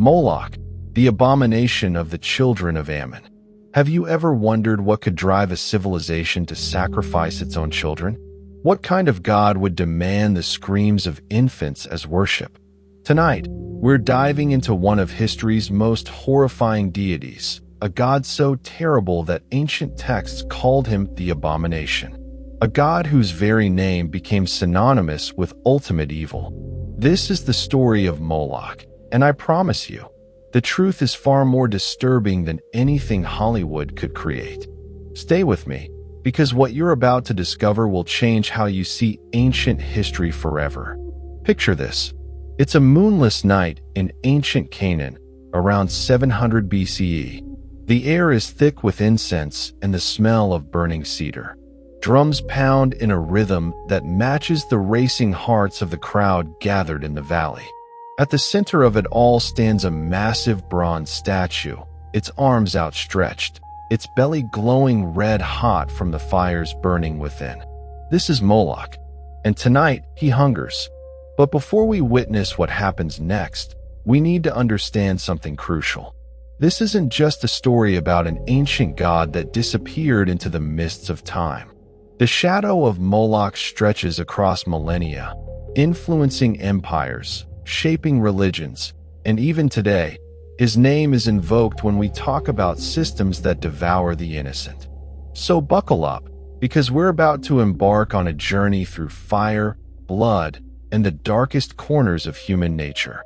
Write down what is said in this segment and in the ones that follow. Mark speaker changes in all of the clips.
Speaker 1: Moloch, the abomination of the children of Ammon. Have you ever wondered what could drive a civilization to sacrifice its own children? What kind of god would demand the screams of infants as worship? Tonight, we're diving into one of history's most horrifying deities, a god so terrible that ancient texts called him the abomination, a god whose very name became synonymous with ultimate evil. This is the story of Moloch, and I promise you, the truth is far more disturbing than anything Hollywood could create. Stay with me, because what you're about to discover will change how you see ancient history forever. Picture this. It's a moonless night in ancient Canaan, around 700 BCE. The air is thick with incense and the smell of burning cedar. Drums pound in a rhythm that matches the racing hearts of the crowd gathered in the valley. At the center of it all stands a massive bronze statue, its arms outstretched, its belly glowing red-hot from the fires burning within. This is Moloch, and tonight he hungers. But before we witness what happens next, we need to understand something crucial. This isn't just a story about an ancient god that disappeared into the mists of time. The shadow of Moloch stretches across millennia, influencing empires, shaping religions, and even today, his name is invoked when we talk about systems that devour the innocent. So buckle up, because we're about to embark on a journey through fire, blood, and the darkest corners of human nature.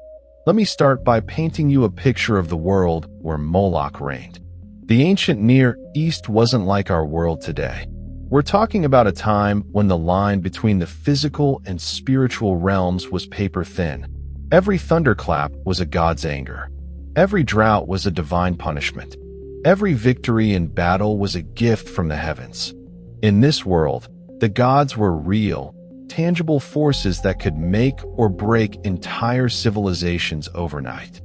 Speaker 1: Let me start by painting you a picture of the world where Moloch reigned. The ancient Near East wasn't like our world today. We're talking about a time when the line between the physical and spiritual realms was paper thin. Every thunderclap was a god's anger. Every drought was a divine punishment. Every victory in battle was a gift from the heavens. In this world, the gods were real, tangible forces that could make or break entire civilizations overnight.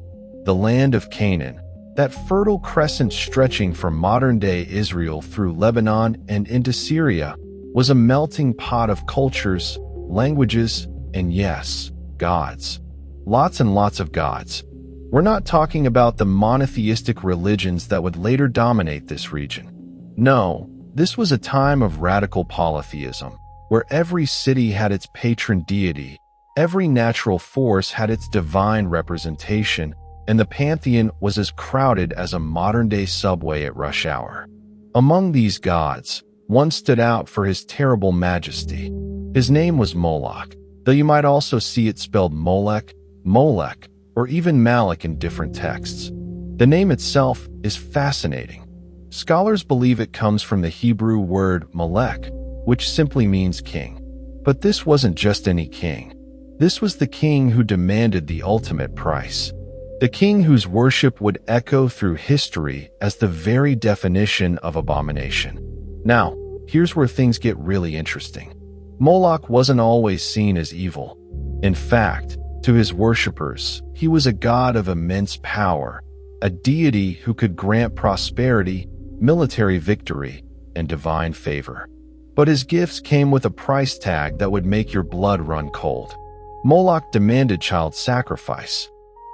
Speaker 1: The land of Canaan, that fertile crescent stretching from modern-day Israel through Lebanon and into Syria, was a melting pot of cultures, languages, and yes, gods. Lots and lots of gods. We're not talking about the monotheistic religions that would later dominate this region. No, this was a time of radical polytheism, where every city had its patron deity, every natural force had its divine representation, and the pantheon was as crowded as a modern-day subway at rush hour. Among these gods, one stood out for his terrible majesty. His name was Moloch, though you might also see it spelled Molech, Molech, or even Malik in different texts. The name itself is fascinating. Scholars believe it comes from the Hebrew word Melech, which simply means king. But this wasn't just any king. This was the king who demanded the ultimate price. The king whose worship would echo through history as the very definition of abomination. Now, here's where things get really interesting. Moloch wasn't always seen as evil. In fact, to his worshippers, he was a god of immense power, a deity who could grant prosperity, military victory, and divine favor. But his gifts came with a price tag that would make your blood run cold. Moloch demanded child sacrifice,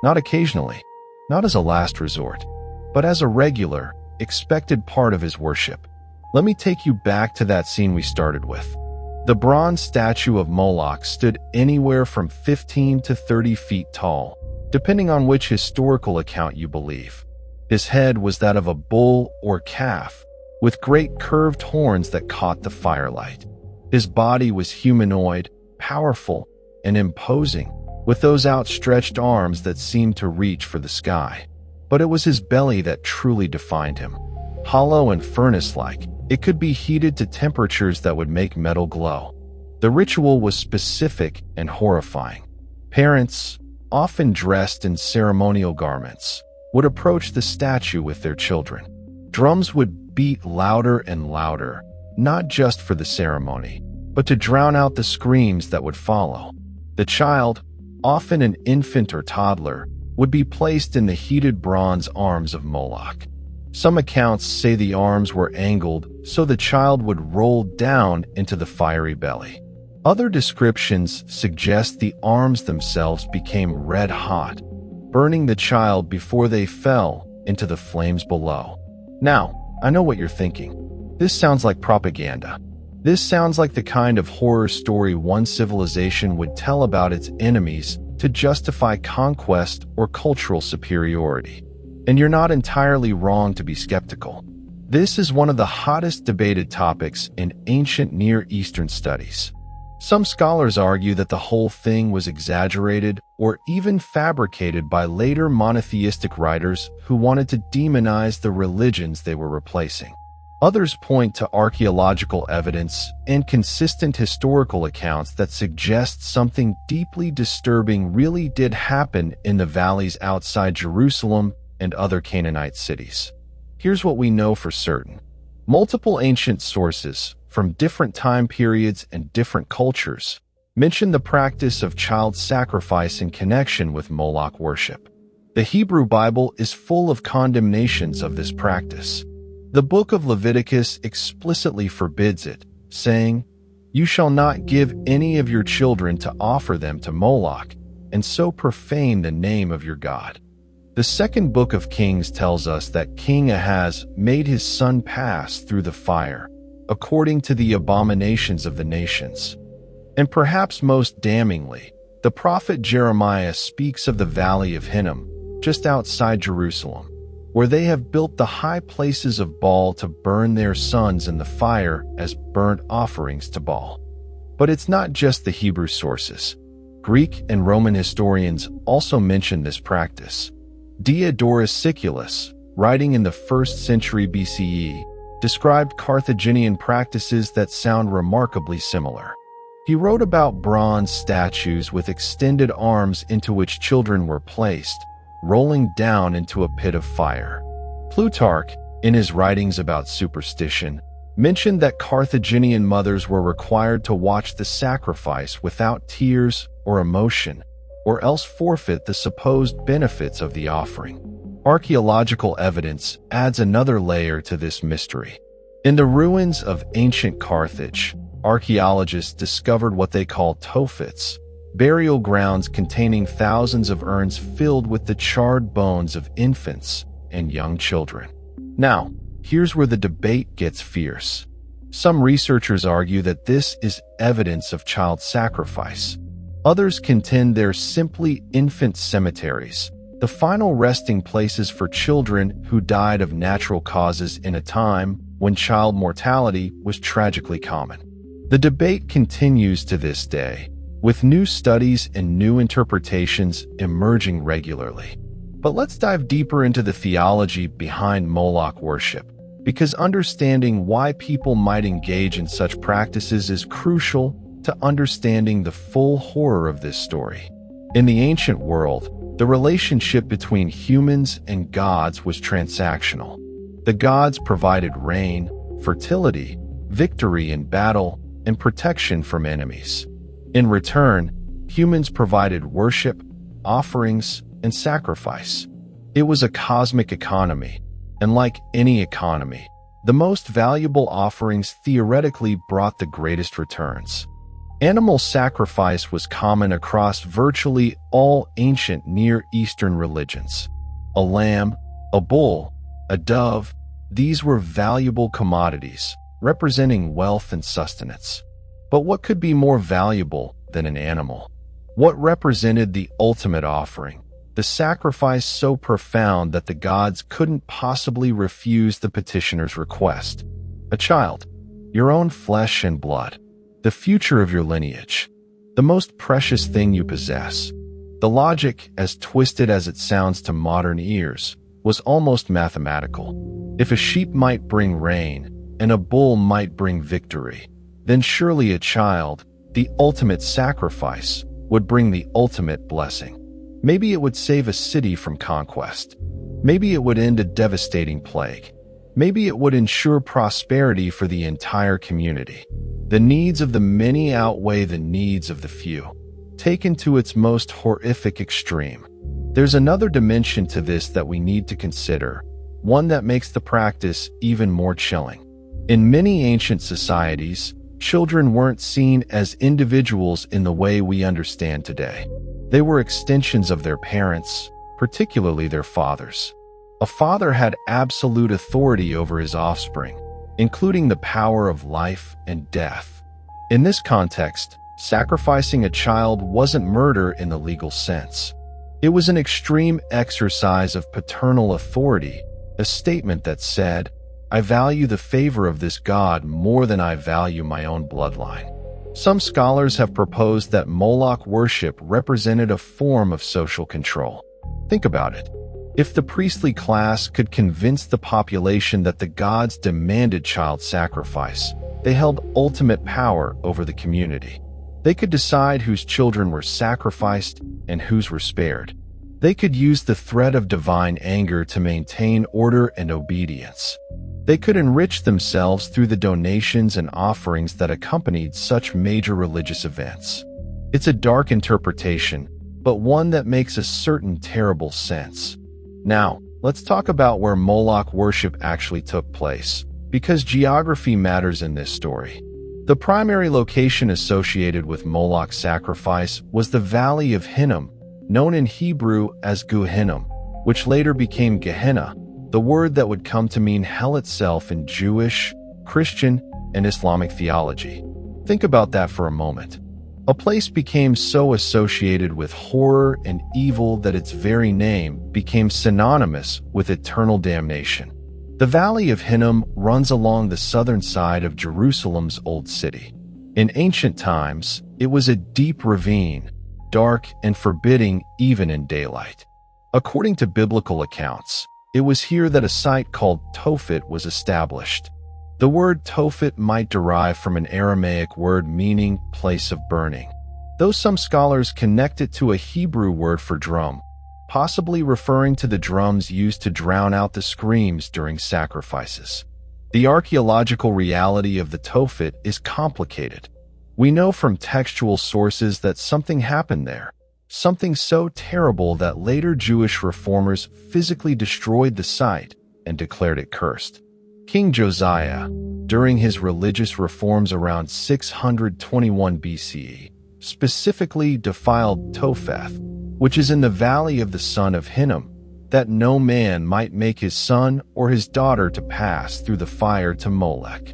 Speaker 1: not occasionally, not as a last resort, but as a regular, expected part of his worship. Let me take you back to that scene we started with. The bronze statue of Moloch stood anywhere from 15 to 30 feet tall, depending on which historical account you believe. His head was that of a bull or calf, with great curved horns that caught the firelight. His body was humanoid, powerful, and imposing, with those outstretched arms that seemed to reach for the sky. But it was his belly that truly defined him. Hollow and furnace-like, it could be heated to temperatures that would make metal glow. The ritual was specific and horrifying. Parents, often dressed in ceremonial garments, would approach the statue with their children. Drums would beat louder and louder, not just for the ceremony, but to drown out the screams that would follow. The child, often an infant or toddler, would be placed in the heated bronze arms of Moloch. Some accounts say the arms were angled so the child would roll down into the fiery belly. Other descriptions suggest the arms themselves became red hot, burning the child before they fell into the flames below. Now, I know what you're thinking. This sounds like propaganda. This sounds like the kind of horror story one civilization would tell about its enemies to justify conquest or cultural superiority. And you're not entirely wrong to be skeptical. This is one of the hottest debated topics in ancient Near Eastern studies. Some scholars argue that the whole thing was exaggerated or even fabricated by later monotheistic writers who wanted to demonize the religions they were replacing. Others point to archaeological evidence and consistent historical accounts that suggest something deeply disturbing really did happen in the valleys outside Jerusalem and other Canaanite cities. Here's what we know for certain. Multiple ancient sources, from different time periods and different cultures, mention the practice of child sacrifice in connection with Moloch worship. The Hebrew Bible is full of condemnations of this practice. The book of Leviticus explicitly forbids it, saying, "You shall not give any of your children to offer them to Moloch, and so profane the name of your God." The second book of Kings tells us that King Ahaz made his son pass through the fire, according to the abominations of the nations. And perhaps most damningly, the prophet Jeremiah speaks of the valley of Hinnom, just outside Jerusalem, where they have built the high places of Baal to burn their sons in the fire as burnt offerings to Baal. But it's not just the Hebrew sources. Greek and Roman historians also mention this practice. Diodorus Siculus, writing in the 1st century BCE, described Carthaginian practices that sound remarkably similar. He wrote about bronze statues with extended arms into which children were placed, rolling down into a pit of fire. Plutarch, in his writings about superstition, mentioned that Carthaginian mothers were required to watch the sacrifice without tears or emotion, or else forfeit the supposed benefits of the offering. Archaeological evidence adds another layer to this mystery. In the ruins of ancient Carthage, archaeologists discovered what they call tophets, burial grounds containing thousands of urns filled with the charred bones of infants and young children. Now, here's where the debate gets fierce. Some researchers argue that this is evidence of child sacrifice. Others contend they're simply infant cemeteries, the final resting places for children who died of natural causes in a time when child mortality was tragically common. The debate continues to this day, with new studies and new interpretations emerging regularly. But let's dive deeper into the theology behind Moloch worship, because understanding why people might engage in such practices is crucial to understanding the full horror of this story. In the ancient world, the relationship between humans and gods was transactional. The gods provided rain, fertility, victory in battle, and protection from enemies. In return, humans provided worship, offerings, and sacrifice. It was a cosmic economy, and like any economy, the most valuable offerings theoretically brought the greatest returns. Animal sacrifice was common across virtually all ancient Near Eastern religions. A lamb, a bull, a dove, these were valuable commodities, representing wealth and sustenance. But what could be more valuable than an animal? What represented the ultimate offering, the sacrifice so profound that the gods couldn't possibly refuse the petitioner's request? A child, your own flesh and blood, the future of your lineage, the most precious thing you possess. The logic, as twisted as it sounds to modern ears, was almost mathematical. If a sheep might bring rain and a bull might bring victory, then surely a child, the ultimate sacrifice, would bring the ultimate blessing. Maybe it would save a city from conquest. Maybe it would end a devastating plague. Maybe it would ensure prosperity for the entire community. The needs of the many outweigh the needs of the few. Taken to its most horrific extreme, there's another dimension to this that we need to consider, one that makes the practice even more chilling. In many ancient societies, children weren't seen as individuals in the way we understand today. They were extensions of their parents, particularly their fathers. A father had absolute authority over his offspring, including the power of life and death. In this context, sacrificing a child wasn't murder in the legal sense. It was an extreme exercise of paternal authority, a statement that said, "I value the favor of this God more than I value my own bloodline." Some scholars have proposed that Moloch worship represented a form of social control. Think about it. If the priestly class could convince the population that the gods demanded child sacrifice, they held ultimate power over the community. They could decide whose children were sacrificed and whose were spared. They could use the threat of divine anger to maintain order and obedience. They could enrich themselves through the donations and offerings that accompanied such major religious events. It's a dark interpretation, but one that makes a certain terrible sense. Now, let's talk about where Moloch worship actually took place, because geography matters in this story. The primary location associated with Moloch's sacrifice was the Valley of Hinnom, known in Hebrew as Gehinnom, which later became Gehenna, the word that would come to mean hell itself in Jewish, Christian, and Islamic theology. Think about that for a moment. A place became so associated with horror and evil that its very name became synonymous with eternal damnation. The Valley of Hinnom runs along the southern side of Jerusalem's Old City. In ancient times, it was a deep ravine, dark and forbidding even in daylight. According to biblical accounts, it was here that a site called Tophet was established. The word Tophet might derive from an Aramaic word meaning place of burning, though some scholars connect it to a Hebrew word for drum, possibly referring to the drums used to drown out the screams during sacrifices. The archaeological reality of the Tophet is complicated. We know from textual sources that something happened there, something so terrible that later Jewish reformers physically destroyed the site and declared it cursed. King Josiah, during his religious reforms around 621 BCE, specifically defiled Topheth, which is in the valley of the son of Hinnom, that no man might make his son or his daughter to pass through the fire to Molech.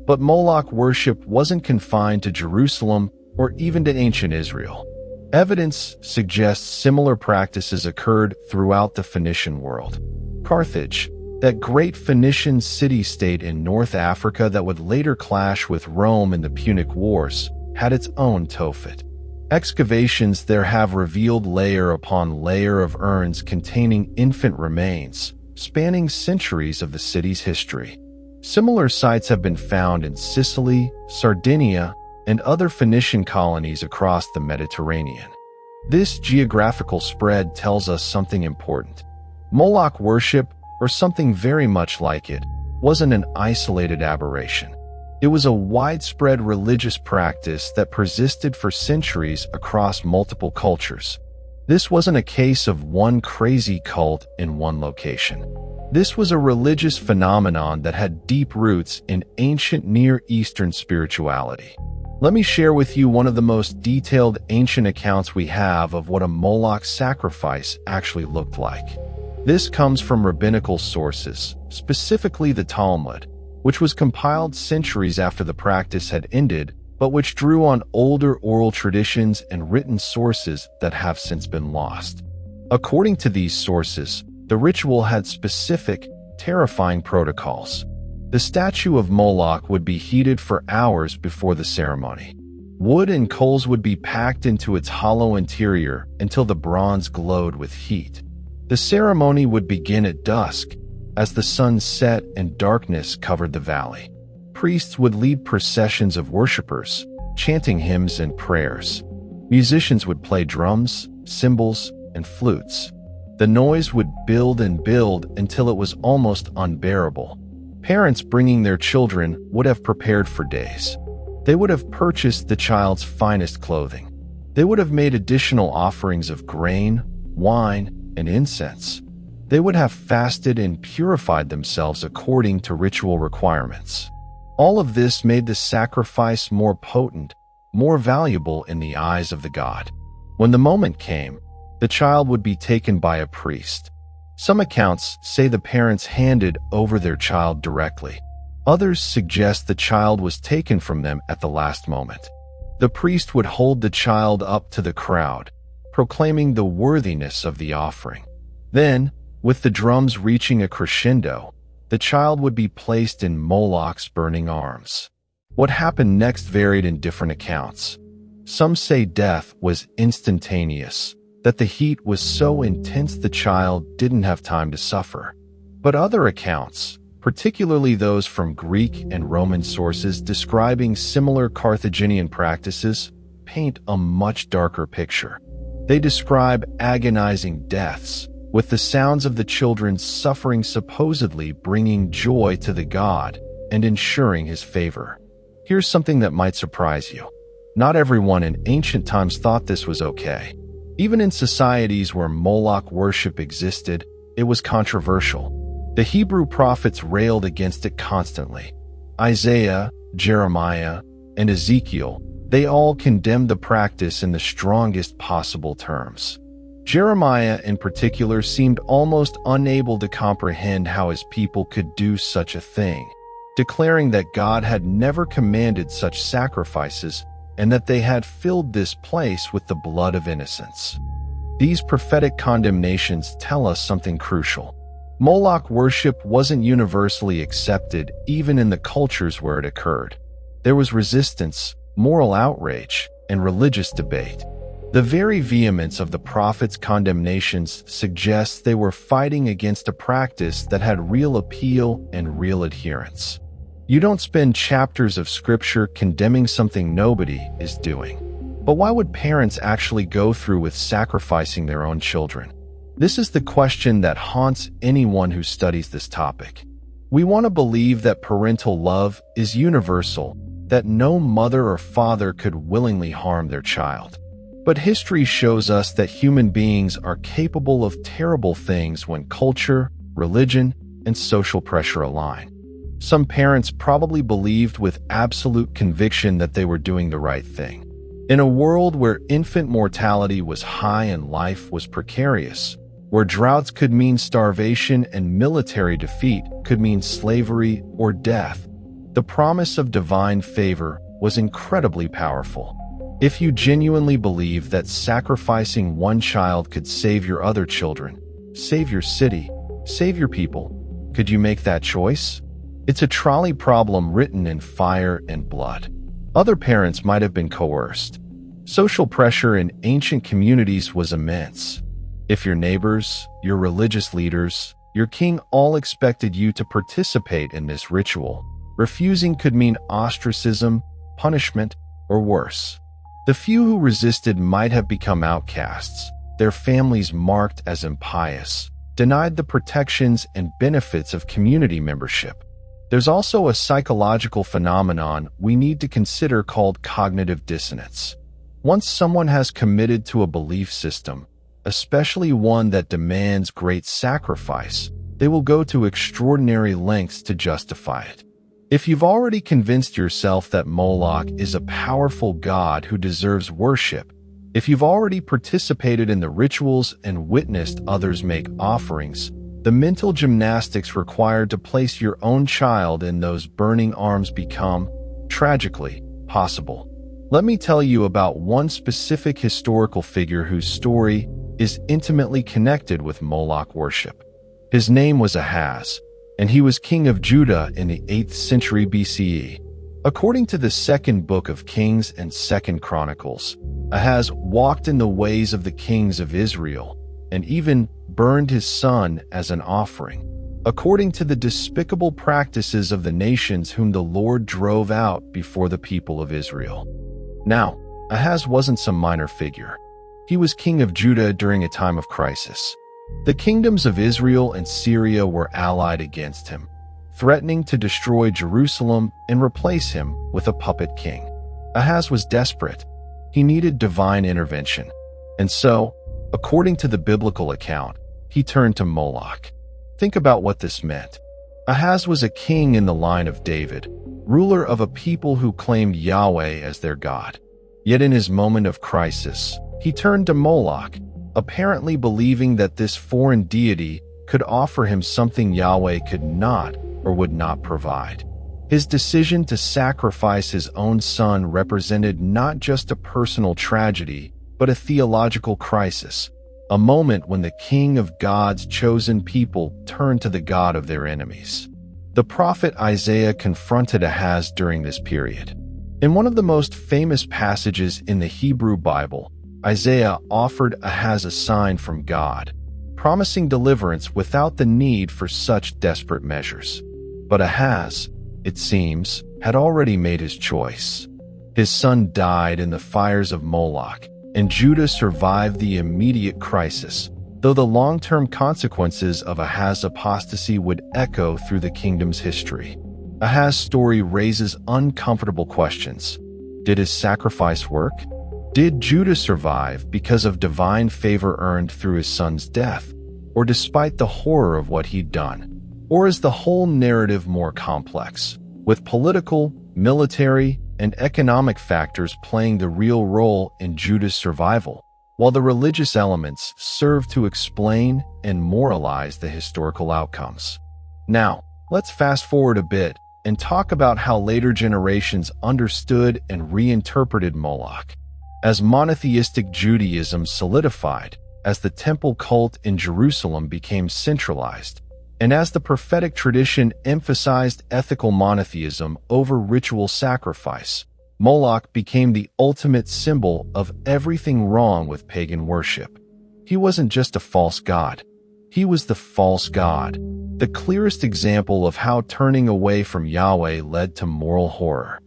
Speaker 1: But Moloch worship wasn't confined to Jerusalem or even to ancient Israel. Evidence suggests similar practices occurred throughout the Phoenician world. Carthage, that great Phoenician city-state in North Africa that would later clash with Rome in the Punic Wars, had its own Tophet. Excavations there have revealed layer upon layer of urns containing infant remains, spanning centuries of the city's history. Similar sites have been found in Sicily, Sardinia, and other Phoenician colonies across the Mediterranean. This geographical spread tells us something important. Moloch worship, or something very much like it, wasn't an isolated aberration. It was a widespread religious practice that persisted for centuries across multiple cultures. This wasn't a case of one crazy cult in one location. This was a religious phenomenon that had deep roots in ancient Near Eastern spirituality. Let me share with you one of the most detailed ancient accounts we have of what a Moloch sacrifice actually looked like. This comes from rabbinical sources, specifically the Talmud, which was compiled centuries after the practice had ended, but which drew on older oral traditions and written sources that have since been lost. According to these sources, the ritual had specific, terrifying protocols. The statue of Moloch would be heated for hours before the ceremony. Wood and coals would be packed into its hollow interior until the bronze glowed with heat. The ceremony would begin at dusk, as the sun set and darkness covered the valley. Priests would lead processions of worshippers, chanting hymns and prayers. Musicians would play drums, cymbals, and flutes. The noise would build and build until it was almost unbearable. Parents bringing their children would have prepared for days. They would have purchased the child's finest clothing. They would have made additional offerings of grain, wine, and incense. They would have fasted and purified themselves according to ritual requirements. All of this made the sacrifice more potent, more valuable in the eyes of the god. When the moment came, The child would be taken by a priest. Some accounts say the parents handed over their child directly. Others suggest the child was taken from them at the last moment. The priest would hold the child up to the crowd, proclaiming the worthiness of the offering. Then, with the drums reaching a crescendo, the child would be placed in Moloch's burning arms. What happened next varied in different accounts. Some say death was instantaneous, that the heat was so intense the child didn't have time to suffer. But other accounts, particularly those from Greek and Roman sources describing similar Carthaginian practices, paint a much darker picture. They describe agonizing deaths, with the sounds of the children's suffering supposedly bringing joy to the god and ensuring his favor. Here's something that might surprise you. Not everyone in ancient times thought this was okay. Even in societies where Moloch worship existed, it was controversial. The Hebrew prophets railed against it constantly. Isaiah, Jeremiah, and Ezekiel, they all condemned the practice in the strongest possible terms. Jeremiah in particular seemed almost unable to comprehend how his people could do such a thing, declaring that God had never commanded such sacrifices and that they had filled this place with the blood of innocents. These prophetic condemnations tell us something crucial. Moloch worship wasn't universally accepted even in the cultures where it occurred. There was resistance, moral outrage, and religious debate. The very vehemence of the prophets' condemnations suggests they were fighting against a practice that had real appeal and real adherence. You don't spend chapters of scripture condemning something nobody is doing. But why would parents actually go through with sacrificing their own children? This is the question that haunts anyone who studies this topic. We want to believe that parental love is universal, that no mother or father could willingly harm their child. But history shows us that human beings are capable of terrible things when culture, religion, and social pressure align. Some parents probably believed with absolute conviction that they were doing the right thing. In a world where infant mortality was high and life was precarious, where droughts could mean starvation and military defeat could mean slavery or death, the promise of divine favor was incredibly powerful. If you genuinely believe that sacrificing one child could save your other children, save your city, save your people, could you make that choice? It's a trolley problem written in fire and blood. Other parents might have been coerced. Social pressure in ancient communities was immense. If your neighbors, your religious leaders, your king all expected you to participate in this ritual, refusing could mean ostracism, punishment, or worse. The few who resisted might have become outcasts, their families marked as impious, denied the protections and benefits of community membership. There's also a psychological phenomenon we need to consider called cognitive dissonance. Once someone has committed to a belief system, especially one that demands great sacrifice, they will go to extraordinary lengths to justify it. If you've already convinced yourself that Moloch is a powerful god who deserves worship, if you've already participated in the rituals and witnessed others make offerings, the mental gymnastics required to place your own child in those burning arms become, tragically, possible. Let me tell you about one specific historical figure whose story is intimately connected with Moloch worship. His name was Ahaz, and he was king of Judah in the 8th century BCE. According to the second book of Kings and 2nd Chronicles, Ahaz walked in the ways of the kings of Israel, and even burned his son as an offering, according to the despicable practices of the nations whom the Lord drove out before the people of Israel. Now, Ahaz wasn't some minor figure. He was king of Judah during a time of crisis. The kingdoms of Israel and Syria were allied against him, threatening to destroy Jerusalem and replace him with a puppet king. Ahaz was desperate. He needed divine intervention. And so, according to the biblical account, he turned to Moloch. Think about what this meant. Ahaz was a king in the line of David, ruler of a people who claimed Yahweh as their God. Yet in his moment of crisis, he turned to Moloch, apparently believing that this foreign deity could offer him something Yahweh could not or would not provide. His decision to sacrifice his own son represented not just a personal tragedy, but a theological crisis, a moment when the king of God's chosen people turned to the God of their enemies. The prophet Isaiah confronted Ahaz during this period. In one of the most famous passages in the Hebrew Bible, Isaiah offered Ahaz a sign from God, promising deliverance without the need for such desperate measures. But Ahaz, it seems, had already made his choice. His son died in the fires of Moloch, and Judah survived the immediate crisis, though the long-term consequences of Ahaz's apostasy would echo through the kingdom's history. Ahaz's story raises uncomfortable questions. Did his sacrifice work? Did Judah survive because of divine favor earned through his son's death, or despite the horror of what he'd done? Or is the whole narrative more complex, with political, military, and economic factors playing the real role in Judah's survival, while the religious elements serve to explain and moralize the historical outcomes? Now, let's fast forward a bit and talk about how later generations understood and reinterpreted Moloch. As monotheistic Judaism solidified, as the temple cult in Jerusalem became centralized, and as the prophetic tradition emphasized ethical monotheism over ritual sacrifice, Moloch became the ultimate symbol of everything wrong with pagan worship. He wasn't just a false god. He was the false god, the clearest example of how turning away from Yahweh led to moral horror.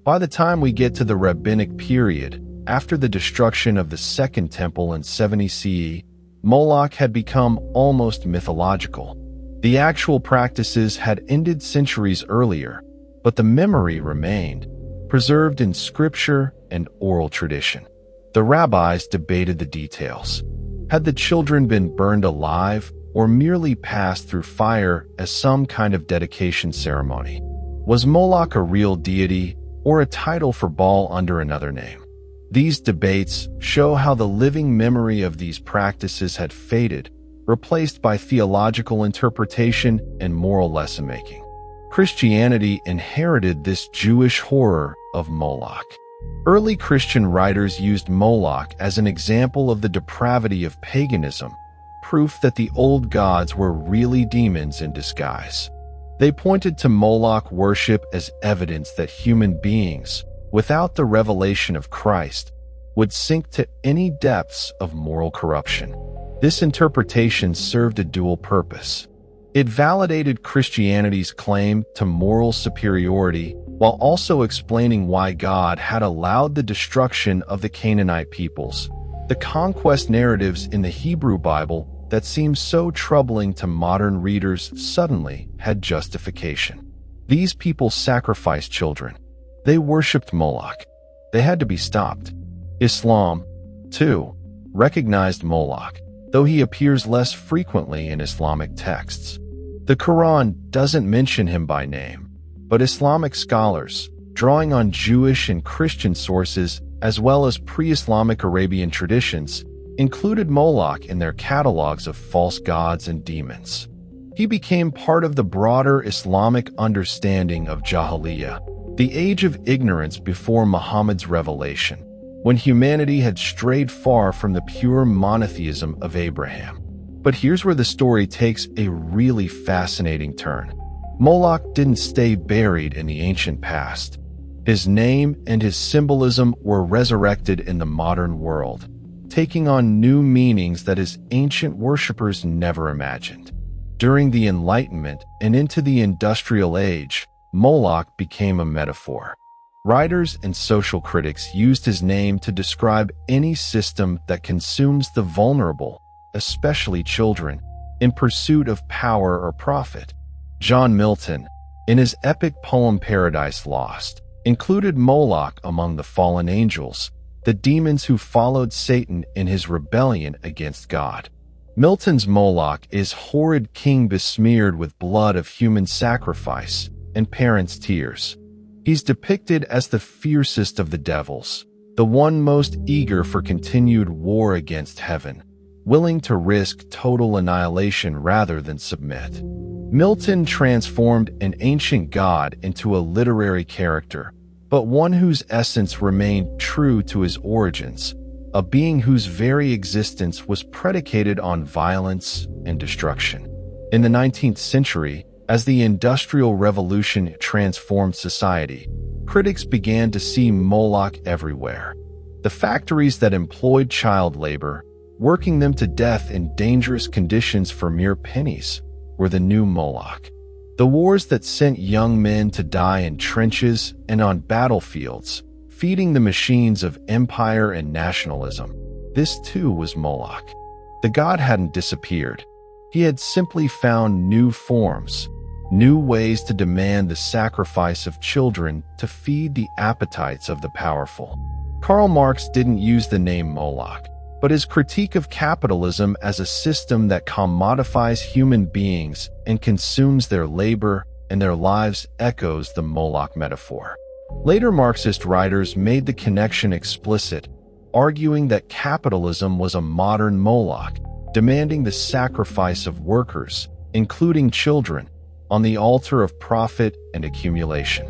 Speaker 1: By the time we get to the rabbinic period, after the destruction of the Second Temple in 70 CE, Moloch had become almost mythological. The actual practices had ended centuries earlier, but the memory remained, preserved in scripture and oral tradition. The rabbis debated the details. Had the children been burned alive or merely passed through fire as some kind of dedication ceremony? Was Moloch a real deity or a title for Baal under another name? These debates show how the living memory of these practices had faded, replaced by theological interpretation and moral lesson-making. Christianity inherited this Jewish horror of Moloch. Early Christian writers used Moloch as an example of the depravity of paganism, proof that the old gods were really demons in disguise. They pointed to Moloch worship as evidence that human beings, without the revelation of Christ, would sink to any depths of moral corruption. This interpretation served a dual purpose. It validated Christianity's claim to moral superiority while also explaining why God had allowed the destruction of the Canaanite peoples, the conquest narratives in the Hebrew Bible that seem so troubling to modern readers suddenly had justification. These people sacrificed children. They worshipped Moloch. They had to be stopped. Islam, too, recognized Moloch, though he appears less frequently in Islamic texts. The Quran doesn't mention him by name, but Islamic scholars, drawing on Jewish and Christian sources as well as pre-Islamic Arabian traditions, included Moloch in their catalogs of false gods and demons. He became part of the broader Islamic understanding of Jahiliyyah, the age of ignorance before Muhammad's revelation, when humanity had strayed far from the pure monotheism of Abraham. But here's where the story takes a really fascinating turn. Moloch didn't stay buried in the ancient past. His name and his symbolism were resurrected in the modern world, taking on new meanings that his ancient worshippers never imagined. During the Enlightenment and into the Industrial Age, Moloch became a metaphor. Writers and social critics used his name to describe any system that consumes the vulnerable, especially children, in pursuit of power or profit. John Milton, in his epic poem Paradise Lost, included Moloch among the fallen angels, the demons who followed Satan in his rebellion against God. Milton's Moloch is horrid king besmeared with blood of human sacrifice and parents' tears. He's depicted as the fiercest of the devils, the one most eager for continued war against heaven, willing to risk total annihilation rather than submit. Milton transformed an ancient god into a literary character, but one whose essence remained true to his origins, a being whose very existence was predicated on violence and destruction. In the 19th century, as the Industrial Revolution transformed society, critics began to see Moloch everywhere. The factories that employed child labor, working them to death in dangerous conditions for mere pennies, were the new Moloch. The wars that sent young men to die in trenches and on battlefields, feeding the machines of empire and nationalism. This too was Moloch. The god hadn't disappeared. He had simply found new forms, new ways to demand the sacrifice of children to feed the appetites of the powerful. Karl Marx didn't use the name Moloch, but his critique of capitalism as a system that commodifies human beings and consumes their labor and their lives echoes the Moloch metaphor. Later Marxist writers made the connection explicit, arguing that capitalism was a modern Moloch, demanding the sacrifice of workers, including children, on the altar of profit and accumulation.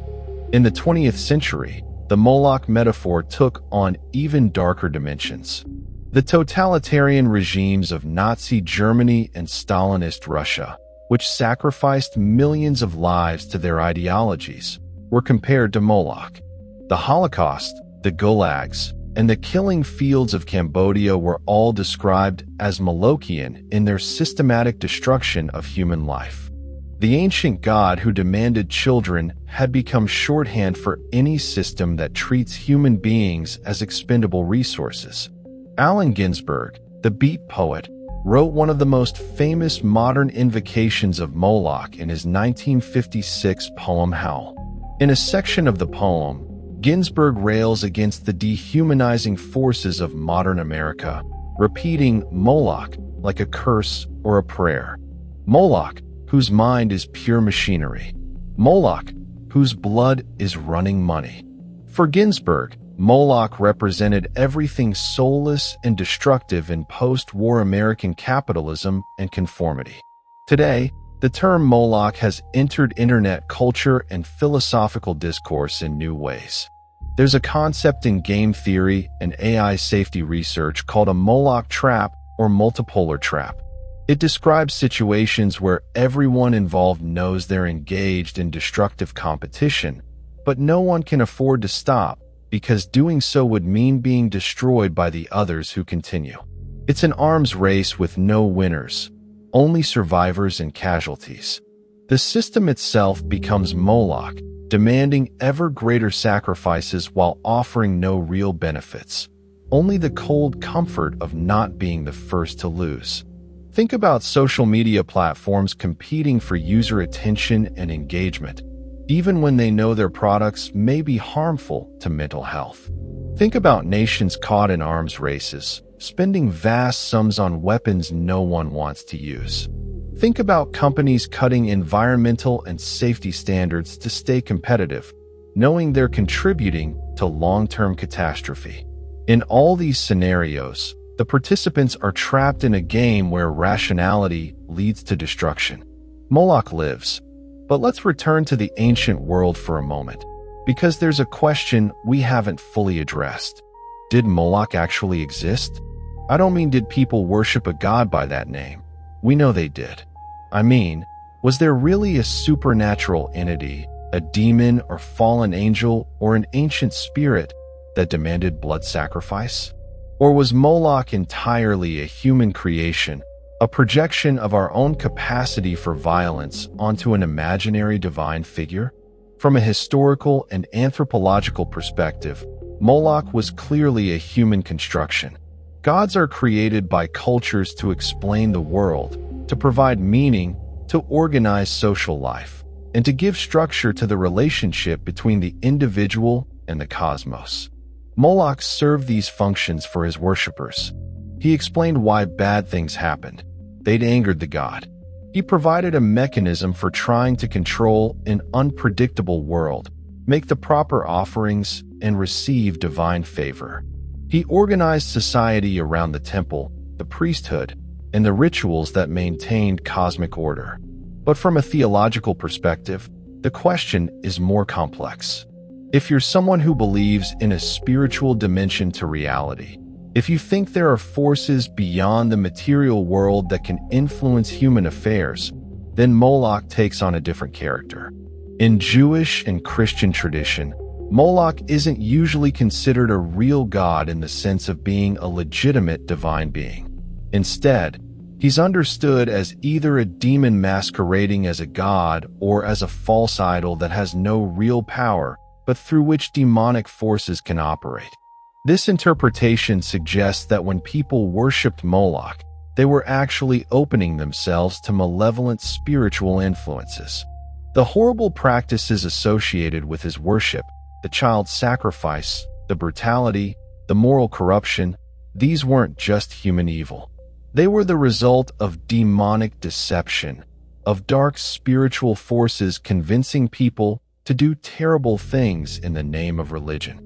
Speaker 1: In the 20th century, the Moloch metaphor took on even darker dimensions. The totalitarian regimes of Nazi Germany and Stalinist Russia, which sacrificed millions of lives to their ideologies, were compared to Moloch. The Holocaust, the Gulags, and the killing fields of Cambodia were all described as Molochian in their systematic destruction of human life. The ancient god who demanded children had become shorthand for any system that treats human beings as expendable resources. Allen Ginsberg, the Beat poet, wrote one of the most famous modern invocations of Moloch in his 1956 poem Howl. In a section of the poem, Ginsberg rails against the dehumanizing forces of modern America, repeating Moloch like a curse or a prayer. Moloch, whose mind is pure machinery. Moloch, whose blood is running money. For Ginsberg, Moloch represented everything soulless and destructive in post-war American capitalism and conformity. Today, the term Moloch has entered internet culture and philosophical discourse in new ways. There's a concept in game theory and AI safety research called a Moloch trap or multipolar trap. It describes situations where everyone involved knows they're engaged in destructive competition, but no one can afford to stop, because doing so would mean being destroyed by the others who continue. It's an arms race with no winners, only survivors and casualties. The system itself becomes Moloch, demanding ever greater sacrifices while offering no real benefits, only the cold comfort of not being the first to lose. Think about social media platforms competing for user attention and engagement, even when they know their products may be harmful to mental health. Think about nations caught in arms races, spending vast sums on weapons no one wants to use. Think about companies cutting environmental and safety standards to stay competitive, knowing they're contributing to long-term catastrophe. In all these scenarios, the participants are trapped in a game where rationality leads to destruction. Moloch lives. But let's return to the ancient world for a moment, because there's a question we haven't fully addressed. Did Moloch actually exist? I don't mean did people worship a god by that name. We know they did. I mean, was there really a supernatural entity, a demon or fallen angel or an ancient spirit that demanded blood sacrifice? Or was Moloch entirely a human creation, a projection of our own capacity for violence onto an imaginary divine figure? From a historical and anthropological perspective, Moloch was clearly a human construction. Gods are created by cultures to explain the world, to provide meaning, to organize social life, and to give structure to the relationship between the individual and the cosmos. Moloch served these functions for his worshippers. He explained why bad things happened. They'd angered the god. He provided a mechanism for trying to control an unpredictable world, make the proper offerings, and receive divine favor. He organized society around the temple, the priesthood, and the rituals that maintained cosmic order. But from a theological perspective, the question is more complex. If you're someone who believes in a spiritual dimension to reality, if you think there are forces beyond the material world that can influence human affairs, then Moloch takes on a different character. In Jewish and Christian tradition, Moloch isn't usually considered a real god in the sense of being a legitimate divine being. Instead, he's understood as either a demon masquerading as a god or as a false idol that has no real power, but through which demonic forces can operate. This interpretation suggests that when people worshipped Moloch, they were actually opening themselves to malevolent spiritual influences. The horrible practices associated with his worship, the child sacrifice, the brutality, the moral corruption, these weren't just human evil. They were the result of demonic deception, of dark spiritual forces convincing people to do terrible things in the name of religion.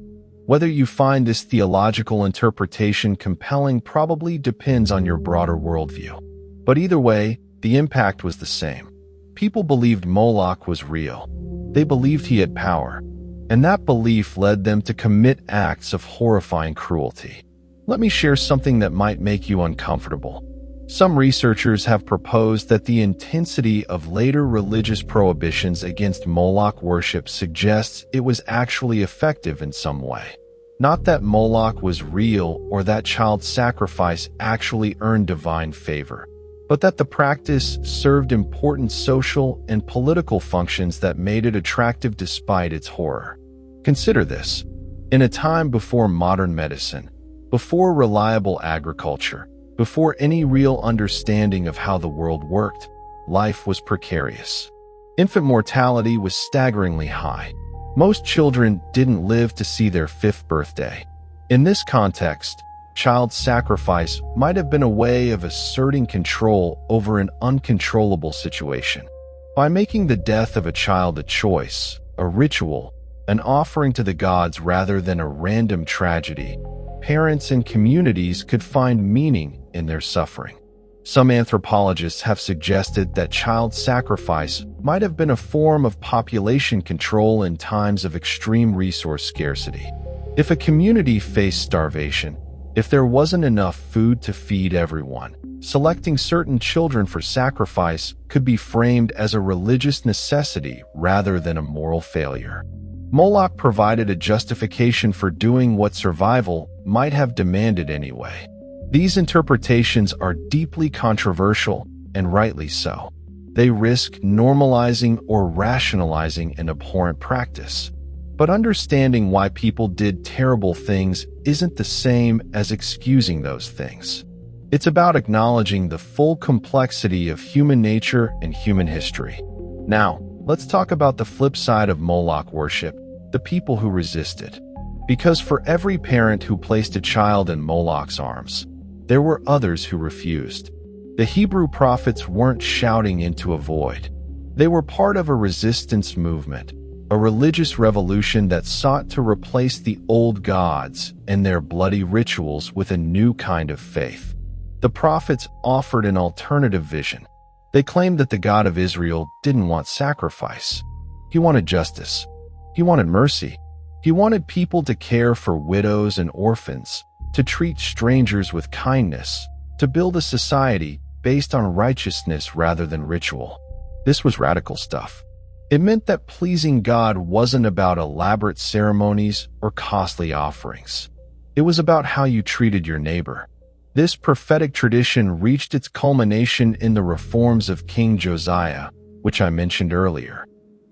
Speaker 1: Whether you find this theological interpretation compelling probably depends on your broader worldview. But either way, the impact was the same. People believed Moloch was real. They believed he had power. And that belief led them to commit acts of horrifying cruelty. Let me share something that might make you uncomfortable. Some researchers have proposed that the intensity of later religious prohibitions against Moloch worship suggests it was actually effective in some way. Not that Moloch was real or that child sacrifice actually earned divine favor, but that the practice served important social and political functions that made it attractive despite its horror. Consider this. In a time before modern medicine, before reliable agriculture, before any real understanding of how the world worked, life was precarious. Infant mortality was staggeringly high. Most children didn't live to see their 5th birthday. In this context, child sacrifice might have been a way of asserting control over an uncontrollable situation. By making the death of a child a choice, a ritual, an offering to the gods rather than a random tragedy, parents and communities could find meaning in their suffering. Some anthropologists have suggested that child sacrifice might have been a form of population control in times of extreme resource scarcity. If a community faced starvation, if there wasn't enough food to feed everyone, selecting certain children for sacrifice could be framed as a religious necessity rather than a moral failure. Moloch provided a justification for doing what survival might have demanded anyway. These interpretations are deeply controversial, and rightly so. They risk normalizing or rationalizing an abhorrent practice. But understanding why people did terrible things isn't the same as excusing those things. It's about acknowledging the full complexity of human nature and human history. Now, let's talk about the flip side of Moloch worship, the people who resisted. Because for every parent who placed a child in Moloch's arms, there were others who refused. The Hebrew prophets weren't shouting into a void. They were part of a resistance movement, a religious revolution that sought to replace the old gods and their bloody rituals with a new kind of faith. The prophets offered an alternative vision. They claimed that the God of Israel didn't want sacrifice. He wanted justice. He wanted mercy. He wanted people to care for widows and orphans, to treat strangers with kindness, to build a society based on righteousness rather than ritual. This was radical stuff. It meant that pleasing God wasn't about elaborate ceremonies or costly offerings. It was about how you treated your neighbor. This prophetic tradition reached its culmination in the reforms of King Josiah, which I mentioned earlier.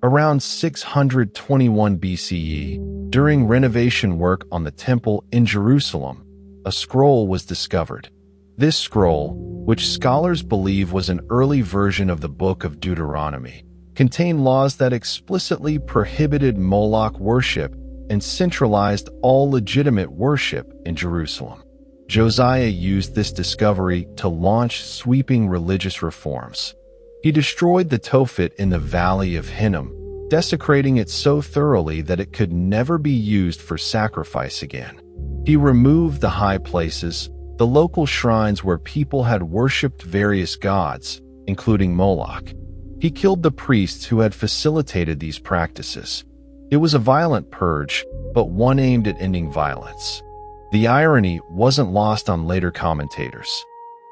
Speaker 1: Around 621 BCE, during renovation work on the temple in Jerusalem, a scroll was discovered. This scroll, which scholars believe was an early version of the Book of Deuteronomy, contained laws that explicitly prohibited Moloch worship and centralized all legitimate worship in Jerusalem. Josiah used this discovery to launch sweeping religious reforms. He destroyed the Tophet in the Valley of Hinnom, desecrating it so thoroughly that it could never be used for sacrifice again. He removed the high places, the local shrines where people had worshipped various gods, including Moloch. He killed the priests who had facilitated these practices. It was a violent purge, but one aimed at ending violence. The irony wasn't lost on later commentators.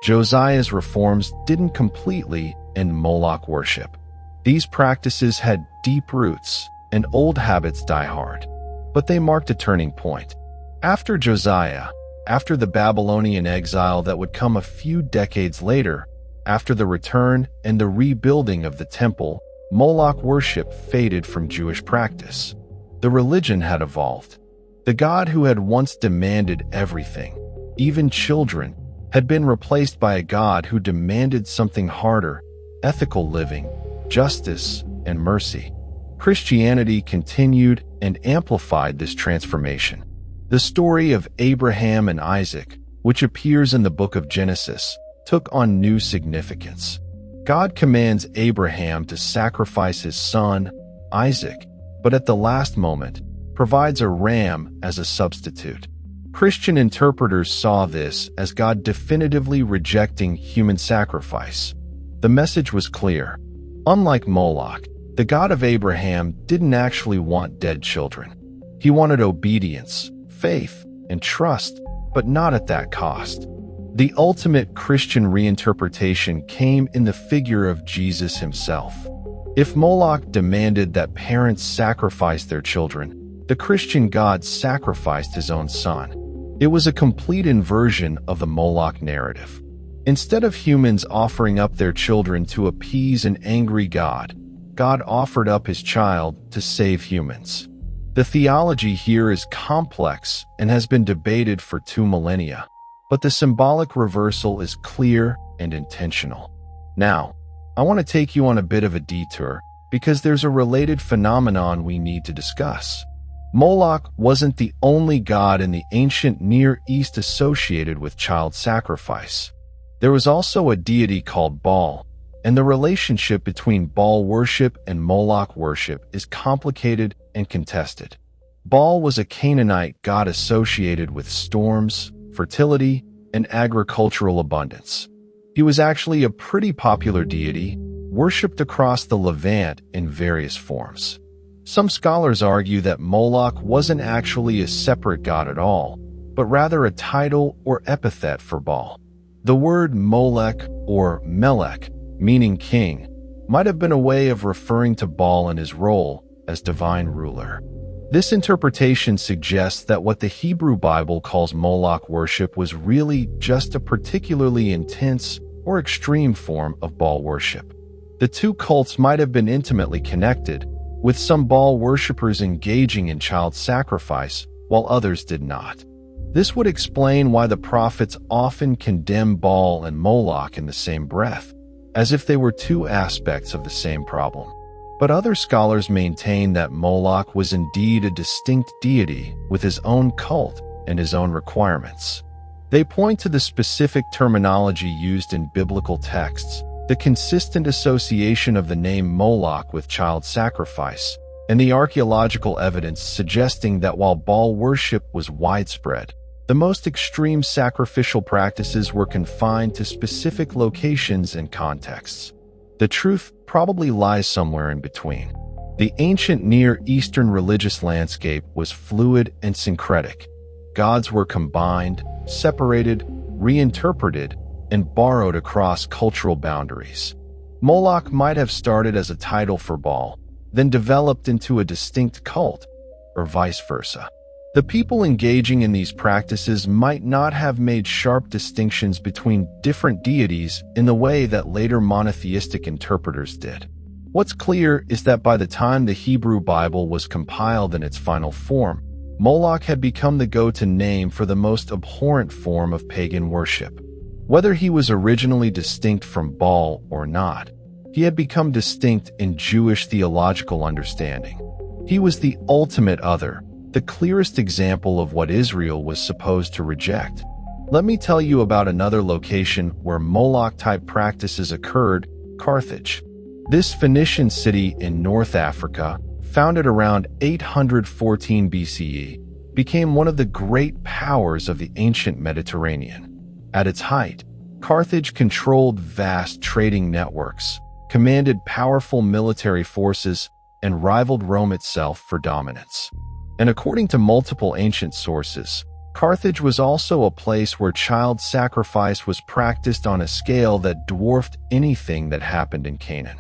Speaker 1: Josiah's reforms didn't completely end Moloch worship. These practices had deep roots, and old habits die hard. But they marked a turning point. After Josiah, after the Babylonian exile that would come a few decades later, after the return and the rebuilding of the temple, Moloch worship faded from Jewish practice. The religion had evolved. The god who had once demanded everything, even children, had been replaced by a god who demanded something harder: ethical living, justice, and mercy. Christianity continued and amplified this transformation. The story of Abraham and Isaac, which appears in the book of Genesis, took on new significance. God commands Abraham to sacrifice his son, Isaac, but at the last moment, provides a ram as a substitute. Christian interpreters saw this as God definitively rejecting human sacrifice. The message was clear. Unlike Moloch, the God of Abraham didn't actually want dead children. He wanted obedience, faith, and trust, but not at that cost. The ultimate Christian reinterpretation came in the figure of Jesus himself. If Moloch demanded that parents sacrifice their children, the Christian God sacrificed his own son. It was a complete inversion of the Moloch narrative. Instead of humans offering up their children to appease an angry God, God offered up his child to save humans. The theology here is complex and has been debated for 2 millennia, but the symbolic reversal is clear and intentional. Now, I want to take you on a bit of a detour because there's a related phenomenon we need to discuss. Moloch wasn't the only god in the ancient Near East associated with child sacrifice. There was also a deity called Baal, and the relationship between Baal worship and Moloch worship is complicated and contested. Baal was a Canaanite god associated with storms, fertility, and agricultural abundance. He was actually a pretty popular deity, worshipped across the Levant in various forms. Some scholars argue that Moloch wasn't actually a separate god at all, but rather a title or epithet for Baal. The word Molech or Melech, meaning king, might have been a way of referring to Baal and his role as divine ruler. This interpretation suggests that what the Hebrew Bible calls Moloch worship was really just a particularly intense or extreme form of Baal worship. The two cults might have been intimately connected, with some Baal worshippers engaging in child sacrifice while others did not. This would explain why the prophets often condemn Baal and Moloch in the same breath, as if they were two aspects of the same problem. But other scholars maintain that Moloch was indeed a distinct deity with his own cult and his own requirements. They point to the specific terminology used in biblical texts, the consistent association of the name Moloch with child sacrifice, and the archaeological evidence suggesting that while Baal worship was widespread, the most extreme sacrificial practices were confined to specific locations and contexts. The truth probably lies somewhere in between. The ancient Near Eastern religious landscape was fluid and syncretic. Gods were combined, separated, reinterpreted, and borrowed across cultural boundaries. Moloch might have started as a title for Baal, then developed into a distinct cult, or vice versa. The people engaging in these practices might not have made sharp distinctions between different deities in the way that later monotheistic interpreters did. What's clear is that by the time the Hebrew Bible was compiled in its final form, Moloch had become the go-to name for the most abhorrent form of pagan worship. Whether he was originally distinct from Baal or not, he had become distinct in Jewish theological understanding. He was the ultimate other, the clearest example of what Israel was supposed to reject. Let me tell you about another location where Moloch-type practices occurred: Carthage. This Phoenician city in North Africa, founded around 814 BCE, became one of the great powers of the ancient Mediterranean. At its height, Carthage controlled vast trading networks, commanded powerful military forces, and rivaled Rome itself for dominance. And according to multiple ancient sources, Carthage was also a place where child sacrifice was practiced on a scale that dwarfed anything that happened in Canaan.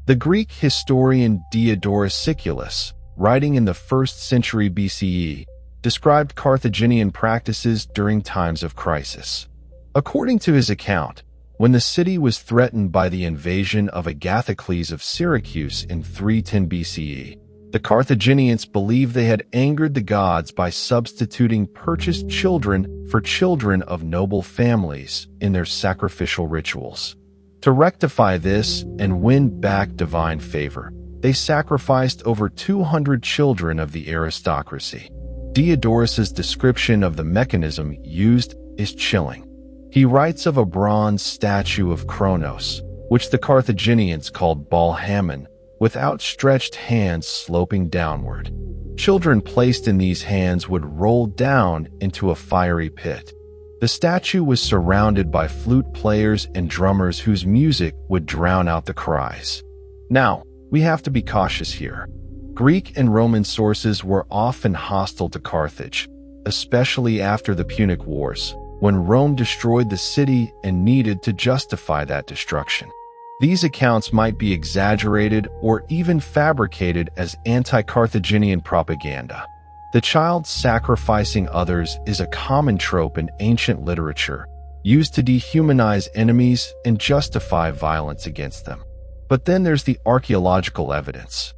Speaker 1: The Greek historian Diodorus Siculus, writing in the 1st century BCE, described Carthaginian practices during times of crisis. According to his account, when the city was threatened by the invasion of Agathocles of Syracuse in 310 BCE, the Carthaginians believed they had angered the gods by substituting purchased children for children of noble families in their sacrificial rituals. To rectify this and win back divine favor, they sacrificed over 200 children of the aristocracy. Diodorus's description of the mechanism used is chilling. He writes of a bronze statue of Kronos, which the Carthaginians called Baal-Hamon, with outstretched hands sloping downward. Children placed in these hands would roll down into a fiery pit. The statue was surrounded by flute players and drummers whose music would drown out the cries. Now, we have to be cautious here. Greek and Roman sources were often hostile to Carthage, especially after the Punic Wars, when Rome destroyed the city and needed to justify that destruction. These accounts might be exaggerated or even fabricated as anti-Carthaginian propaganda. The child sacrificing others is a common trope in ancient literature, used to dehumanize enemies and justify violence against them. But then there's the archaeological evidence.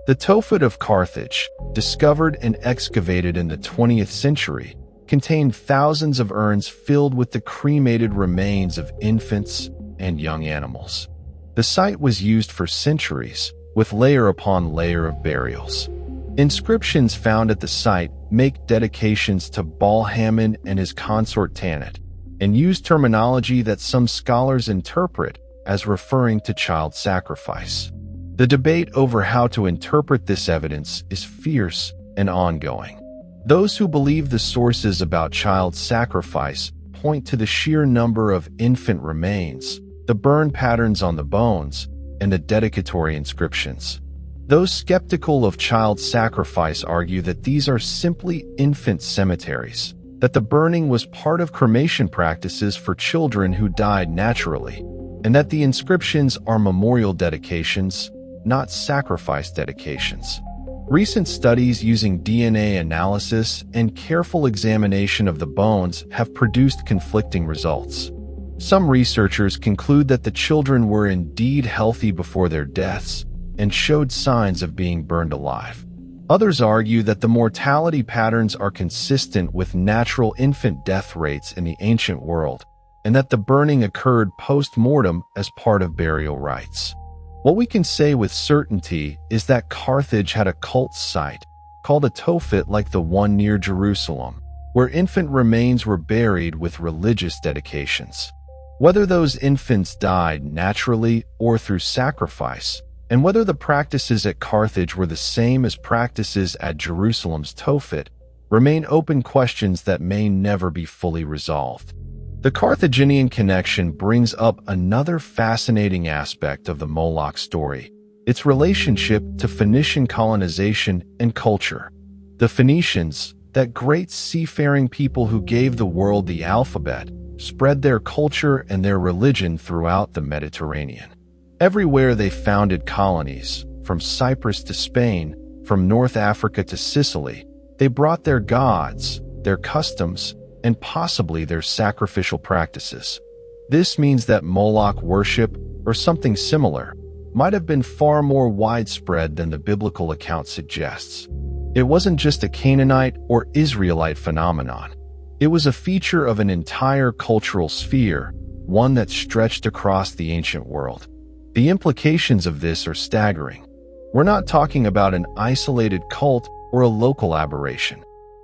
Speaker 1: The Tophet of Carthage, discovered and excavated in the 20th century, contained thousands of urns filled with the cremated remains of infants and young animals. The site was used for centuries, with layer upon layer of burials. Inscriptions found at the site make dedications to Baal-Hamon and his consort Tanit, and use terminology that some scholars interpret as referring to child sacrifice. The debate over how to interpret this evidence is fierce and ongoing. Those who believe the sources about child sacrifice point to the sheer number of infant remains, the burn patterns on the bones, and the dedicatory inscriptions. Those skeptical of child sacrifice argue that these are simply infant cemeteries, that the burning was part of cremation practices for children who died naturally, and that the inscriptions are memorial dedications, not sacrifice dedications. Recent studies using DNA analysis and careful examination of the bones have produced conflicting results. Some researchers conclude that the children were indeed healthy before their deaths and showed signs of being burned alive. Others argue that the mortality patterns are consistent with natural infant death rates in the ancient world, and that the burning occurred post-mortem as part of burial rites. What we can say with certainty is that Carthage had a cult site, called a Tophet like the one near Jerusalem, where infant remains were buried with religious dedications. Whether those infants died naturally or through sacrifice, and whether the practices at Carthage were the same as practices at Jerusalem's Tophet, remain open questions that may never be fully resolved. The Carthaginian connection brings up another fascinating aspect of the Moloch story, its relationship to Phoenician colonization and culture. The Phoenicians, that great seafaring people who gave the world the alphabet, spread their culture and their religion throughout the Mediterranean. Everywhere they founded colonies, from Cyprus to Spain, from North Africa to Sicily, they brought their gods, their customs, and possibly their sacrificial practices. This means that Moloch worship, or something similar, might have been far more widespread than the biblical account suggests. It wasn't just a Canaanite or Israelite phenomenon. It was a feature of an entire cultural sphere, one that stretched across the ancient world. The implications of this are staggering. We're not talking about an isolated cult or a local aberration.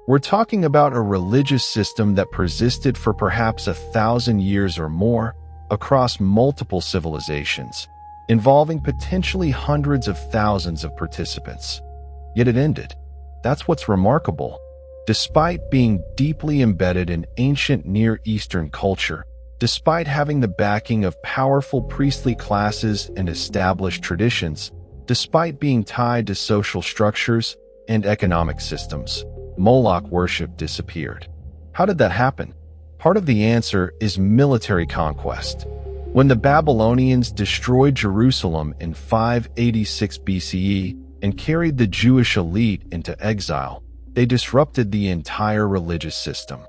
Speaker 1: We're talking about a religious system that persisted for perhaps 1,000 years or more across multiple civilizations, involving potentially hundreds of thousands of participants. Yet it ended. That's what's remarkable. Despite being deeply embedded in ancient Near Eastern culture, Despite having the backing of powerful priestly classes and established traditions, despite being tied to social structures and economic systems, Moloch worship disappeared. How did that happen? Part of the answer is military conquest. When the Babylonians destroyed Jerusalem in 586 BCE and carried the Jewish elite into exile, they disrupted the entire religious system.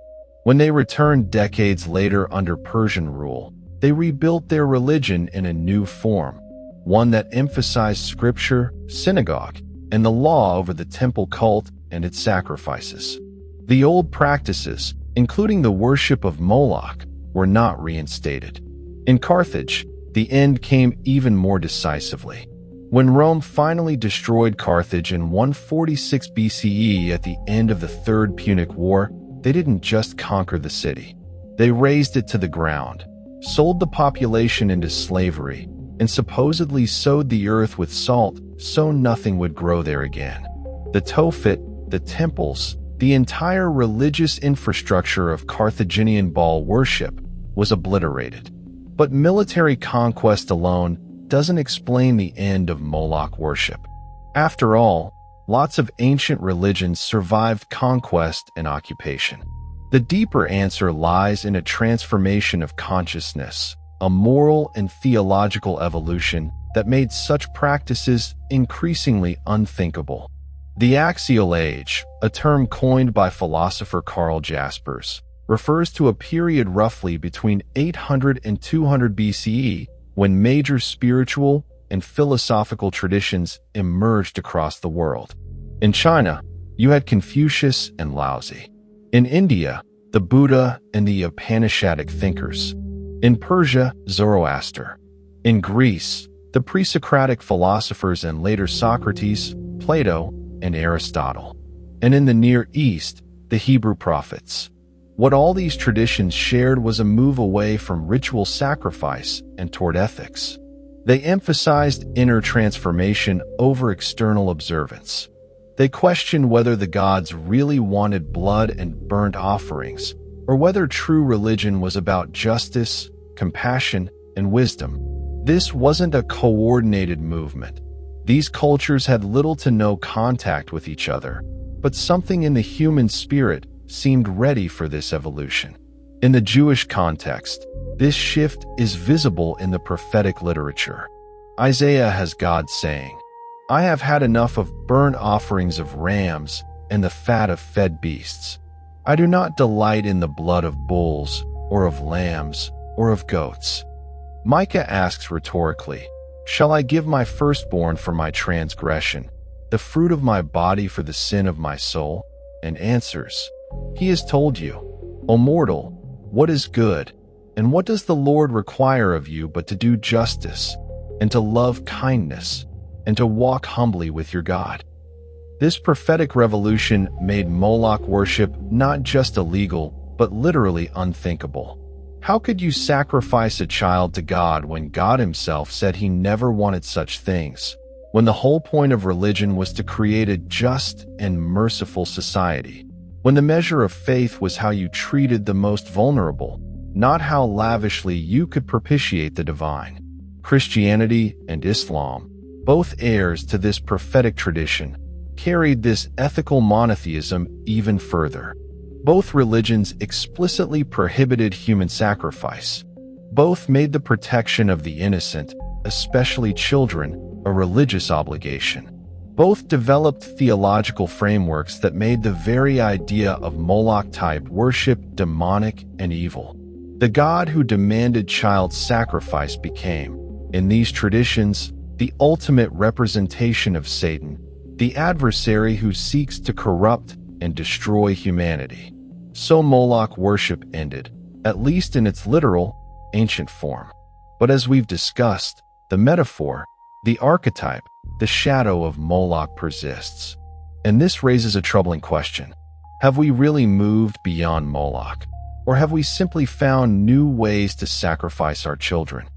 Speaker 1: When they returned decades later under Persian rule, they rebuilt their religion in a new form, one that emphasized scripture, synagogue, and the law over the temple cult and its sacrifices. The old practices, including the worship of Moloch, were not reinstated. In Carthage, the end came even more decisively. When Rome finally destroyed Carthage in 146 BCE at the end of the Third Punic War, they didn't just conquer the city. They razed it to the ground, sold the population into slavery, and supposedly sowed the earth with salt so nothing would grow there again. The Tophet, the temples, the entire religious infrastructure of Carthaginian Baal worship was obliterated. But military conquest alone doesn't explain the end of Moloch worship. After all, lots of ancient religions survived conquest and occupation. The deeper answer lies in a transformation of consciousness, a moral and theological evolution that made such practices increasingly unthinkable. The Axial Age, a term coined by philosopher Karl Jaspers, refers to a period roughly between 800 and 200 BCE when major spiritual and philosophical traditions emerged across the world. In China, you had Confucius and Laozi. In India, the Buddha and the Upanishadic thinkers. In Persia, Zoroaster. In Greece, the pre-Socratic philosophers and later Socrates, Plato, and Aristotle. And in the Near East, the Hebrew prophets. What all these traditions shared was a move away from ritual sacrifice and toward ethics. They emphasized inner transformation over external observance. They questioned whether the gods really wanted blood and burnt offerings, or whether true religion was about justice, compassion, and wisdom. This wasn't a coordinated movement. These cultures had little to no contact with each other, but something in the human spirit seemed ready for this evolution. In the Jewish context, this shift is visible in the prophetic literature. Isaiah has God saying, "I have had enough of burnt offerings of rams and the fat of fed beasts. I do not delight in the blood of bulls, or of lambs, or of goats." Micah asks rhetorically, "Shall I give my firstborn for my transgression, the fruit of my body for the sin of my soul?" And answers, "He has told you, O mortal, what is good, and what does the Lord require of you but to do justice, and to love kindness, and to walk humbly with your God?" This prophetic revolution made Moloch worship not just illegal, but literally unthinkable. How could you sacrifice a child to God when God himself said he never wanted such things, when the whole point of religion was to create a just and merciful society? When the measure of faith was how you treated the most vulnerable, not how lavishly you could propitiate the divine. Christianity and Islam, both heirs to this prophetic tradition, carried this ethical monotheism even further. Both religions explicitly prohibited human sacrifice. Both made the protection of the innocent, especially children, a religious obligation. Both developed theological frameworks that made the very idea of Moloch-type worship demonic and evil. The god who demanded child sacrifice became, in these traditions, the ultimate representation of Satan, the adversary who seeks to corrupt and destroy humanity. So Moloch worship ended, at least in its literal, ancient form. But as we've discussed, the metaphor, the archetype, the shadow of Moloch persists. And this raises a troubling question. Have we really moved beyond Moloch? Or have we simply found new ways to sacrifice our children?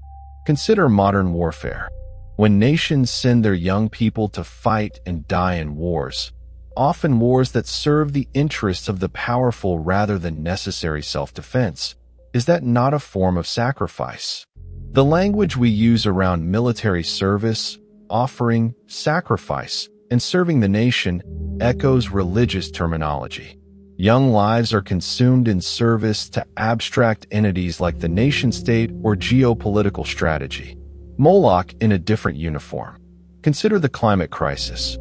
Speaker 1: Consider modern warfare. When nations send their young people to fight and die in wars, often wars that serve the interests of the powerful rather than necessary self-defense, Is that not a form of sacrifice? The language we use around military service, offering, sacrifice, and serving the nation echoes religious terminology. Young lives are consumed in service to abstract entities like the nation-state or geopolitical strategy. Moloch in a different uniform. Consider the climate crisis.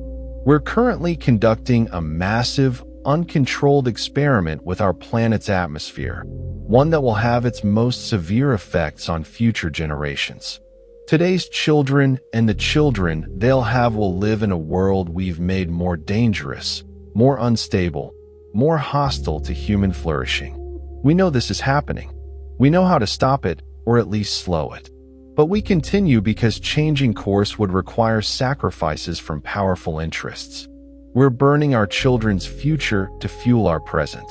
Speaker 1: We're currently conducting a massive, uncontrolled experiment with our planet's atmosphere, one that will have its most severe effects on future generations. Today's children and the children they'll have will live in a world we've made more dangerous, more unstable, more hostile to human flourishing. We know this is happening. We know how to stop it, or at least slow it. But we continue because changing course would require sacrifices from powerful interests. We're burning our children's future to fuel our present.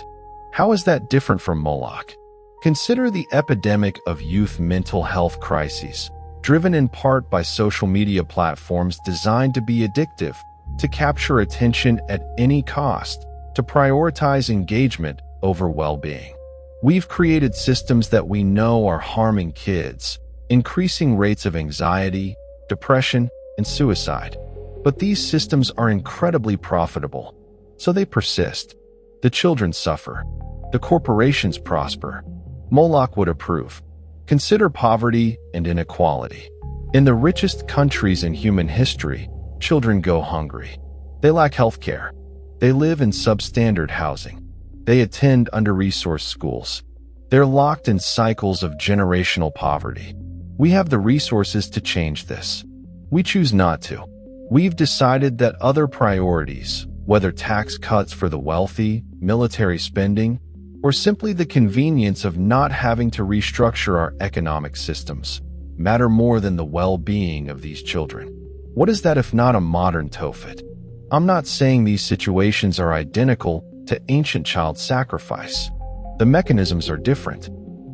Speaker 1: How is that different from Moloch? Consider the epidemic of youth mental health crises, driven in part by social media platforms designed to be addictive, to capture attention at any cost, to prioritize engagement over well-being. We've created systems that we know are harming kids, increasing rates of anxiety, depression, and suicide. But these systems are incredibly profitable, so they persist. The children suffer. The corporations prosper. Moloch would approve. Consider poverty and inequality. In the richest countries in human history, children go hungry. They lack health care. They live in substandard housing. They attend under-resourced schools. They're locked in cycles of generational poverty. We have the resources to change this. We choose not to. We've decided that other priorities, whether tax cuts for the wealthy, military spending, or simply the convenience of not having to restructure our economic systems, matter more than the well-being of these children. What is that if not a modern Tophet? I'm not saying these situations are identical to ancient child sacrifice. The mechanisms are different.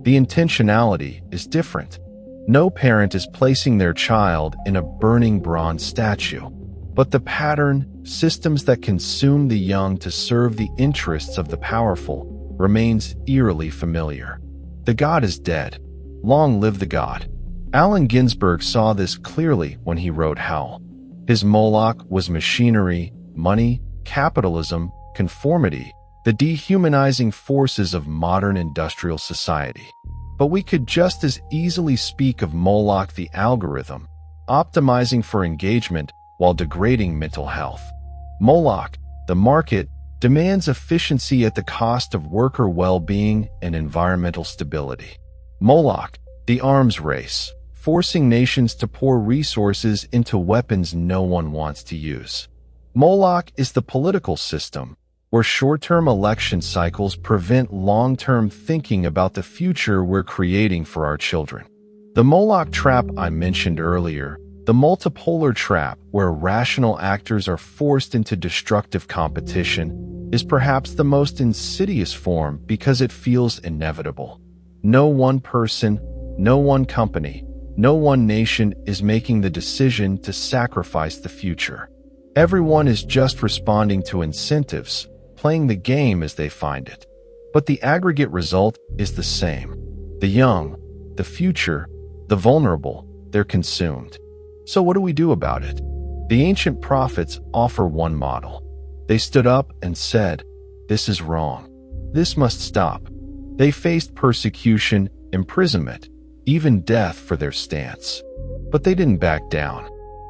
Speaker 1: The intentionality is different. No parent is placing their child in a burning bronze statue. But the pattern, systems that consume the young to serve the interests of the powerful, remains eerily familiar. The god is dead. Long live the god. Allen Ginsberg saw this clearly when he wrote Howl. His Moloch was machinery, money, capitalism, conformity, the dehumanizing forces of modern industrial society. But we could just as easily speak of Moloch the algorithm, optimizing for engagement while degrading mental health. Moloch, the market, demands efficiency at the cost of worker well-being and environmental stability. Moloch, the arms race, forcing nations to pour resources into weapons no one wants to use. Moloch is the political system, where short-term election cycles prevent long-term thinking about the future we're creating for our children. The Moloch trap I mentioned earlier, the multipolar trap where rational actors are forced into destructive competition, is perhaps the most insidious form because it feels inevitable. No one person, no one company, no one nation is making the decision to sacrifice the future. Everyone is just responding to incentives, playing the game as they find it. But the aggregate result is the same. The young, the future, the vulnerable, they're consumed. So what do we do about it? The ancient prophets offer one model. They stood up and said, "This is wrong. This must stop." They faced persecution, imprisonment, even death for their stance. But they didn't back down.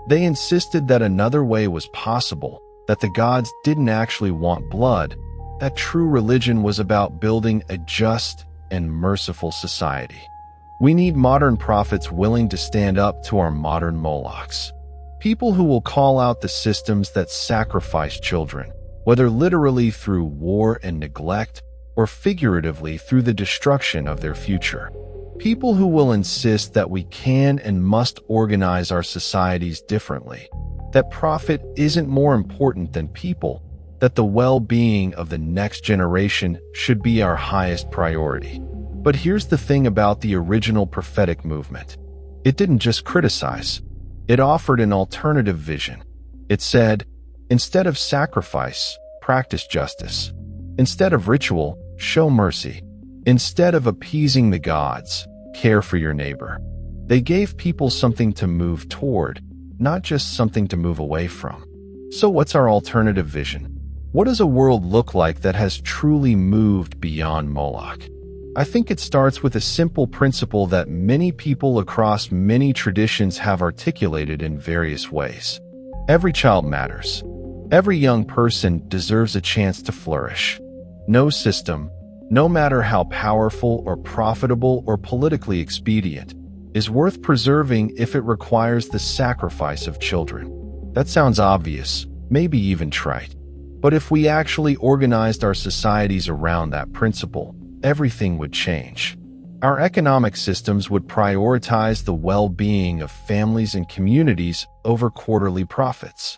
Speaker 1: They insisted that another way was possible, that the gods didn't actually want blood, that true religion was about building a just and merciful society. We need modern prophets willing to stand up to our modern Molochs. People who will call out the systems that sacrifice children, whether literally through war and neglect, or figuratively through the destruction of their future. People who will insist that we can and must organize our societies differently, that profit isn't more important than people, that the well-being of the next generation should be our highest priority. But here's the thing about the original prophetic movement. It didn't just criticize. It offered an alternative vision. It said, instead of sacrifice, practice justice. Instead of ritual, show mercy. Instead of appeasing the gods, care for your neighbor. They gave people something to move toward, not just something to move away from. So what's our alternative vision? What does a world look like that has truly moved beyond Moloch? I think it starts with a simple principle that many people across many traditions have articulated in various ways. Every child matters. Every young person deserves a chance to flourish. No system, no matter how powerful or profitable or politically expedient, is worth preserving if it requires the sacrifice of children. That sounds obvious, maybe even trite. But if we actually organized our societies around that principle, everything would change. Our economic systems would prioritize the well-being of families and communities over quarterly profits.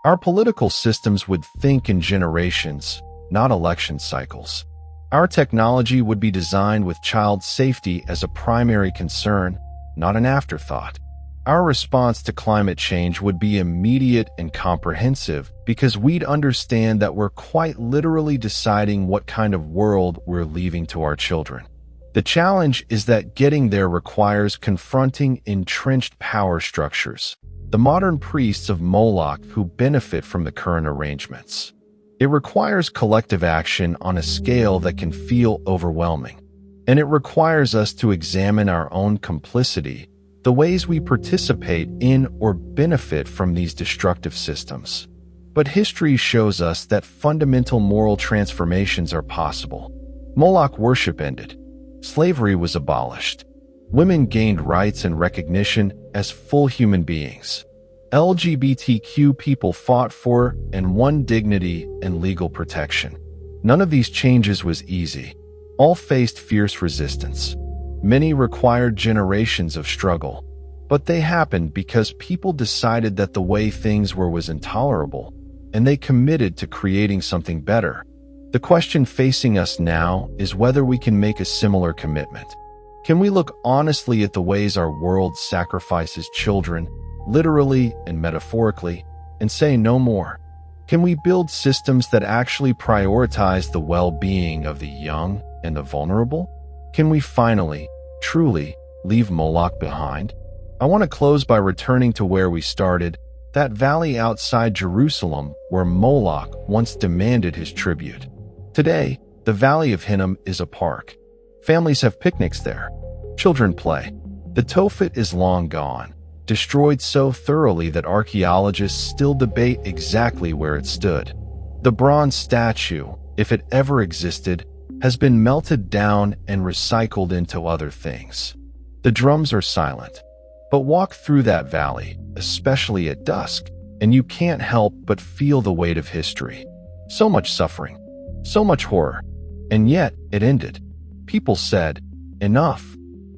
Speaker 1: Our political systems would think in generations, not election cycles. Our technology would be designed with child safety as a primary concern, not an afterthought. Our response to climate change would be immediate and comprehensive because we'd understand that we're quite literally deciding what kind of world we're leaving to our children. The challenge is that getting there requires confronting entrenched power structures, the modern priests of Moloch who benefit from the current arrangements. It requires collective action on a scale that can feel overwhelming, and it requires us to examine our own complicity, the ways we participate in or benefit from these destructive systems. But history shows us that fundamental moral transformations are possible. Moloch worship ended. Slavery was abolished. Women gained rights and recognition as full human beings. LGBTQ people fought for and won dignity and legal protection. None of these changes was easy. All faced fierce resistance. Many required generations of struggle. But they happened because people decided that the way things were was intolerable, and they committed to creating something better. The question facing us now is whether we can make a similar commitment. Can we look honestly at the ways our world sacrifices children, literally and metaphorically, and say no more? Can we build systems that actually prioritize the well-being of the young and the vulnerable? Can we finally, truly, leave Moloch behind? I want to close by returning to where we started, that valley outside Jerusalem where Moloch once demanded his tribute. Today, the Valley of Hinnom is a park. Families have picnics there. Children play. The Tophet is long gone, destroyed so thoroughly that archaeologists still debate exactly where it stood. The bronze statue, if it ever existed, has been melted down and recycled into other things. The drums are silent. But walk through that valley, especially at dusk, and you can't help but feel the weight of history. So much suffering, so much horror, and yet it ended. People said, enough.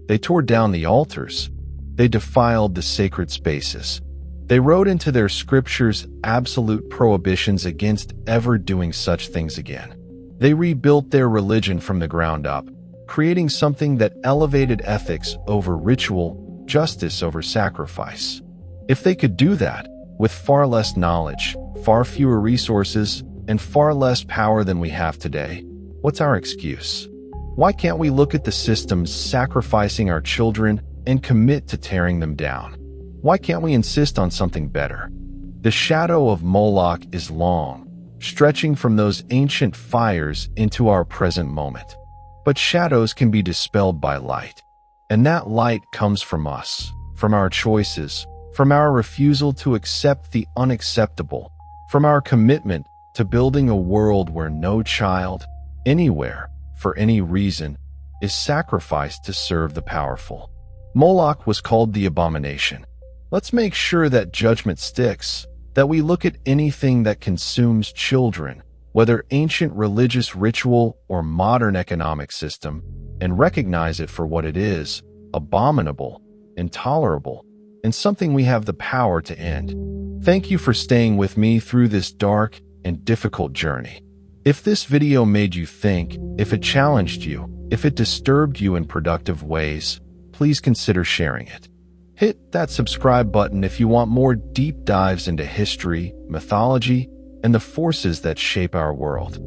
Speaker 1: They tore down the altars. They defiled the sacred spaces. They wrote into their scriptures absolute prohibitions against ever doing such things again. They rebuilt their religion from the ground up, creating something that elevated ethics over ritual, justice over sacrifice. If they could do that, with far less knowledge, far fewer resources, and far less power than we have today, what's our excuse? Why can't we look at the systems sacrificing our children and commit to tearing them down? Why can't we insist on something better? The shadow of Moloch is long, stretching from those ancient fires into our present moment. But shadows can be dispelled by light. And that light comes from us, from our choices, from our refusal to accept the unacceptable, from our commitment to building a world where no child, anywhere, for any reason, is sacrificed to serve the powerful. Moloch was called the abomination. Let's make sure that judgment sticks, that we look at anything that consumes children, whether ancient religious ritual or modern economic system, and recognize it for what it is, abominable, intolerable, and something we have the power to end. Thank you for staying with me through this dark and difficult journey. If this video made you think, if it challenged you, if it disturbed you in productive ways, please consider sharing it. Hit that subscribe button if you want more deep dives into history, mythology, and the forces that shape our world.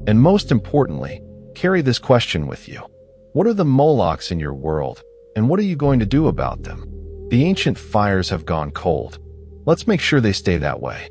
Speaker 1: And most importantly, carry this question with you. What are the Molochs in your world, and what are you going to do about them? The ancient fires have gone cold. Let's make sure they stay that way.